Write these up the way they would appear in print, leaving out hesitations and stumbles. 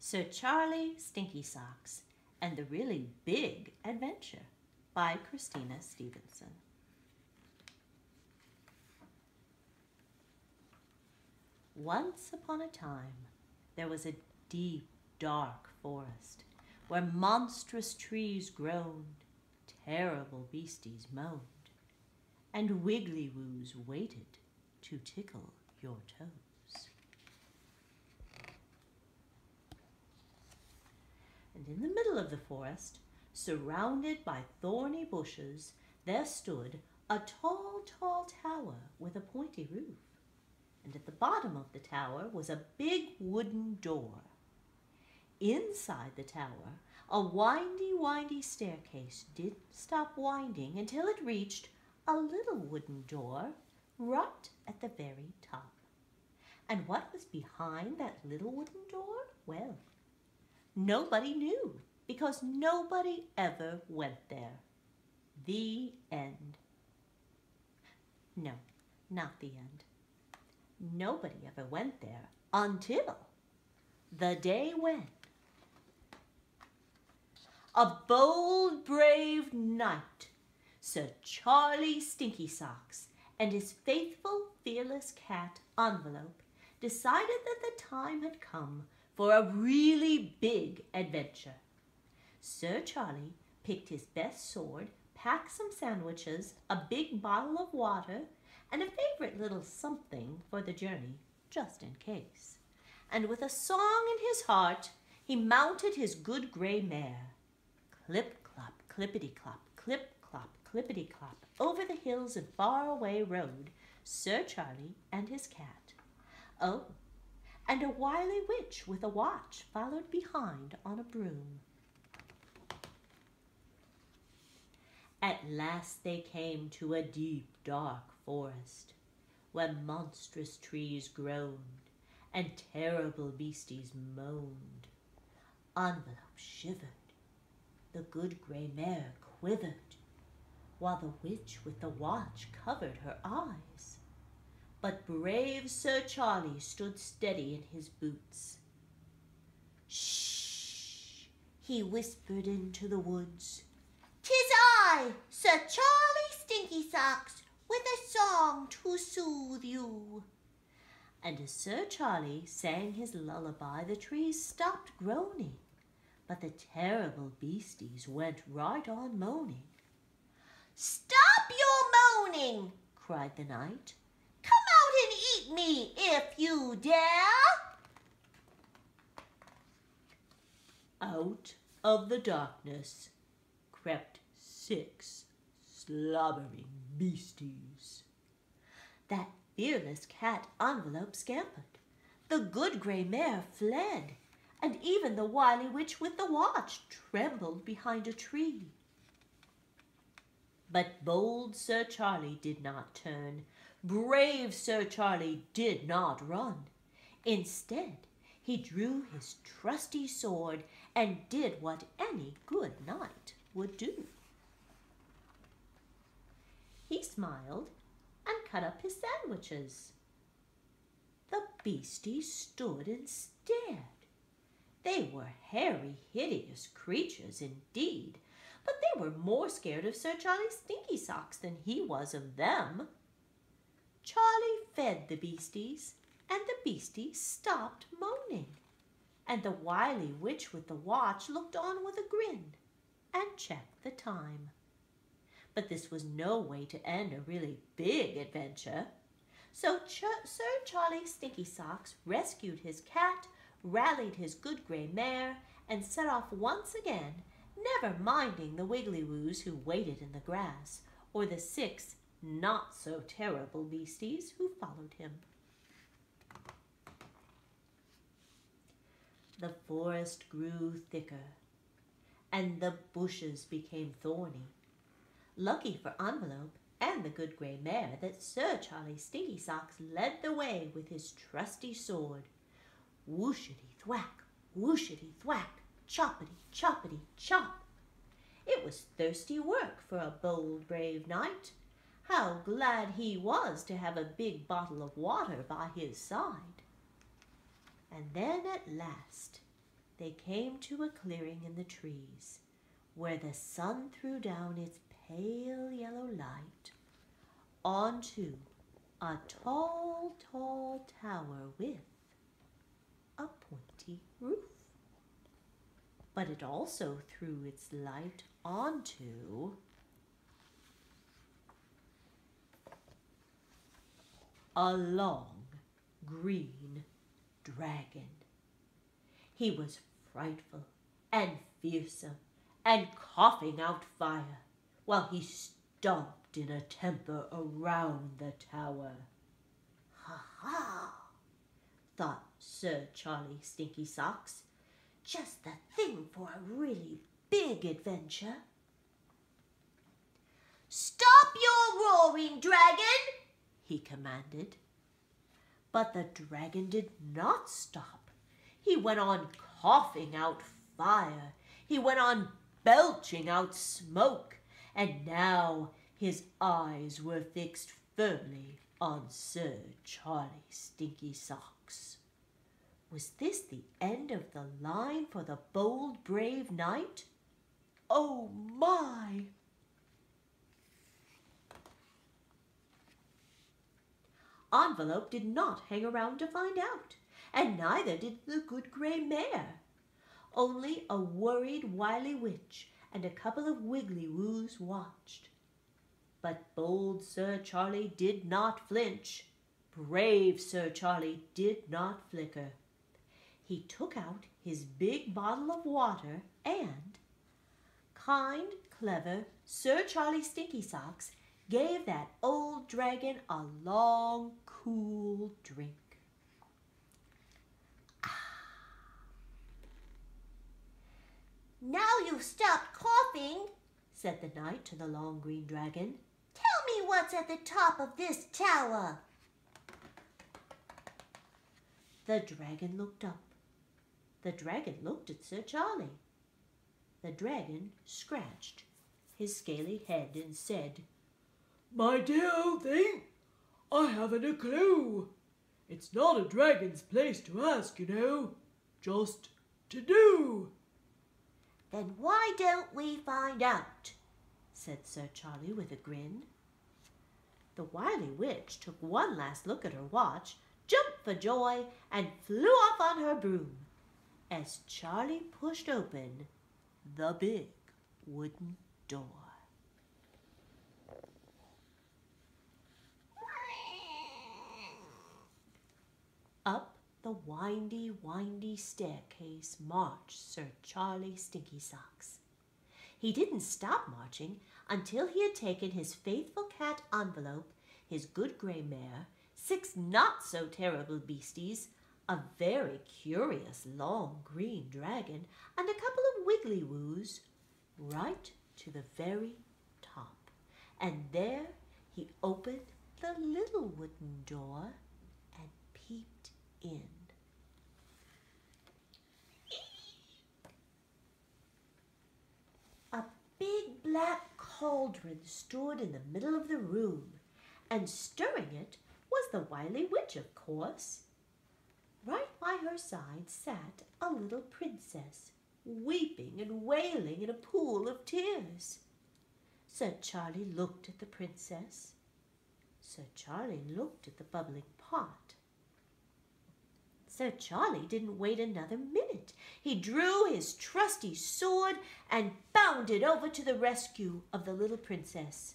Sir Charlie Stinky Socks and the Really Big Adventure by Christina Stevenson. Once upon a time, there was a deep, dark forest where monstrous trees groaned, terrible beasties moaned, and wiggly-woos waited to tickle your toes. And in the middle of the forest, surrounded by thorny bushes, there stood a tall, tall tower with a pointy roof. And at the bottom of the tower was a big wooden door. Inside the tower, a windy, windy staircase didn't stop winding until it reached a little wooden door right at the very top. And what was behind that little wooden door? Well, nobody knew, because nobody ever went there. The end. No, not the end. Nobody ever went there until the day when a bold, brave knight, Sir Charlie Stinky Socks, and his faithful, fearless cat Envelope decided that the time had come for a really big adventure. Sir Charlie picked his best sword, packed some sandwiches, a big bottle of water, and a favorite little something for the journey, just in case. And with a song in his heart, he mounted his good gray mare. Clip-clop, clippity-clop, clip-clop, clippity-clop, over the hills and far away rode Sir Charlie and his cat. Oh, and a wily witch with a watch followed behind on a broom. At last they came to a deep, dark forest, where monstrous trees groaned and terrible beasties moaned. Envelope shivered, the good gray mare quivered, while the witch with the watch covered her eyes. But brave Sir Charlie stood steady in his boots. "Shh!" he whispered into the woods. "'Tis I, Sir Charlie Stinky Socks, with a song to soothe you." And as Sir Charlie sang his lullaby, the trees stopped groaning, but the terrible beasties went right on moaning. "Stop your moaning!" cried the knight. "Come out and eat me if you dare!" Out of the darkness crept 6 slobbering beasties. That fearless cat Envelope scampered, the good gray mare fled, and even the wily witch with the watch trembled behind a tree. But bold Sir Charlie did not turn. Brave Sir Charlie did not run. Instead, he drew his trusty sword and did what any good knight would do. He smiled and cut up his sandwiches. The beasties stood and stared. They were hairy, hideous creatures indeed, but they were more scared of Sir Charlie Stinky Socks than he was of them. Charlie fed the beasties, and the beasties stopped moaning, and the wily witch with the watch looked on with a grin and checked the time. But this was no way to end a really big adventure. So Sir Charlie Stinky Socks rescued his cat, rallied his good gray mare, and set off once again, never minding the wiggly-woos who waited in the grass, or the 6 not-so-terrible beasties who followed him. The forest grew thicker, and the bushes became thorny. Lucky for Envelope and the good gray mare that Sir Charlie Stinky Socks led the way with his trusty sword. Whooshity-thwack, whooshity-thwack, choppity-choppity-chop. It was thirsty work for a bold, brave knight. How glad he was to have a big bottle of water by his side. And then at last they came to a clearing in the trees, where the sun threw down its pale yellow light onto a tall, tall tower with a pointy roof. But it also threw its light onto a long green dragon. He was frightful and fearsome and coughing out fire while he stomped in a temper around the tower. "Ha ha!" thought Sir Charlie Stinky Socks. "Just the thing for a really big adventure." "Stop your roaring, dragon!" he commanded. But the dragon did not stop. He went on coughing out fire. He went on belching out smoke. And now his eyes were fixed firmly on Sir Charlie Stinky Socks. Was this the end of the line for the bold, brave knight? Oh, my! Envelope did not hang around to find out, and neither did the good gray mare. Only a worried, wily witch and a couple of wiggly-woos watched. But bold Sir Charlie did not flinch. Brave Sir Charlie did not flicker. He took out his big bottle of water and, kind, clever Sir Charlie Stinky Socks gave that old dragon a long, cool drink. "Now you've stopped coughing," said the knight to the long green dragon, "tell me what's at the top of this tower." The dragon looked up. The dragon looked at Sir Charlie. The dragon scratched his scaly head and said, "My dear old thing, I haven't a clue. It's not a dragon's place to ask, you know. Just to do." "Then why don't we find out?" said Sir Charlie with a grin. The wily witch took one last look at her watch, jumped for joy, and flew off on her broom as Charlie pushed open the big wooden door. Up the windy, windy staircase marched Sir Charlie Stinky Socks. He didn't stop marching until he had taken his faithful cat Envelope, his good gray mare, 6 not-so-terrible beasties, a very curious long green dragon, and a couple of wiggly-woos, right to the very top. And there he opened the little wooden door and peeped in. A big black cauldron stood in the middle of the room, and stirring it was the wily witch, of course. Right by her side sat a little princess, weeping and wailing in a pool of tears. Sir Charlie looked at the princess. Sir Charlie looked at the bubbling pot. Sir Charlie didn't wait another minute. He drew his trusty sword and bounded over to the rescue of the little princess.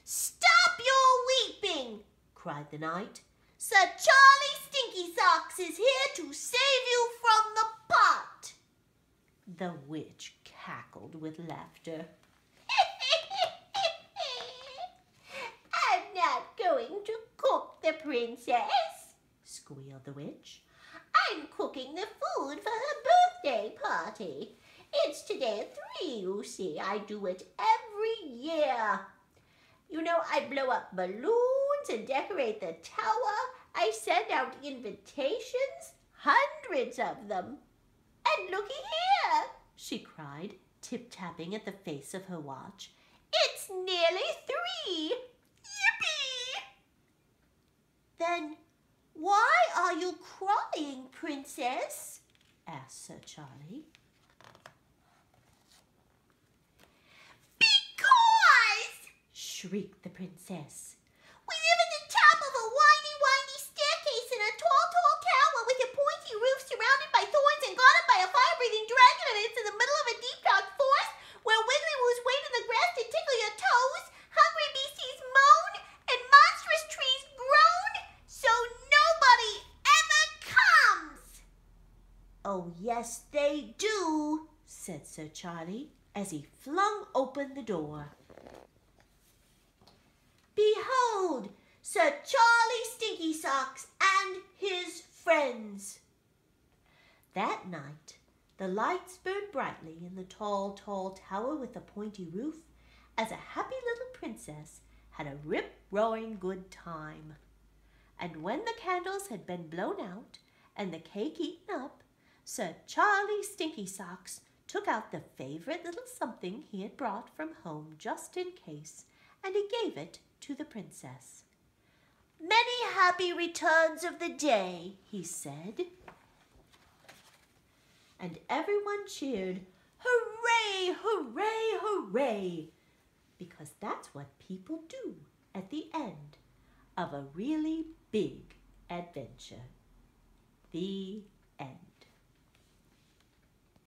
"Stop your weeping!" cried the knight. "Sir Charlie Stinky Socks is here to save you from the pot." The witch cackled with laughter. "I'm not going to cook the princess," squealed the witch. "I'm cooking the food for her birthday party. It's today at 3, you see. I do it every year. You know, I blow up balloons and decorate the tower. I send out invitations, hundreds of them. And looky here," she cried, tip-tapping at the face of her watch. "It's nearly 3. Yippee!" "Then why are you crying, princess?" asked Sir Charlie. Because, Shrieked the princess. we live at the top of a windy staircase in a tall tower with a pointy roof surrounded by thorns and guarded by a fire-breathing dragon, and it's in the middle of a deep dark forest where wiggly woos wait in the grass to tickle your toes, hungry beasties moan, and monstrous trees groan, so nobody ever comes. Oh, yes, they do, said Sir Charlie as he flung open the door. Behold, Sir Charlie Stinky Socks and his friends. That night, the lights burned brightly in the tall tower with the pointy roof as a happy little princess had a rip-roaring good time. And when the candles had been blown out and the cake eaten up, Sir Charlie Stinky Socks took out the favorite little something he had brought from home just in case, and he gave it to the princess. "Many happy returns of the day," he said. And everyone cheered, "Hooray, hooray, hooray!" because that's what people do at the end of a really big adventure. The end.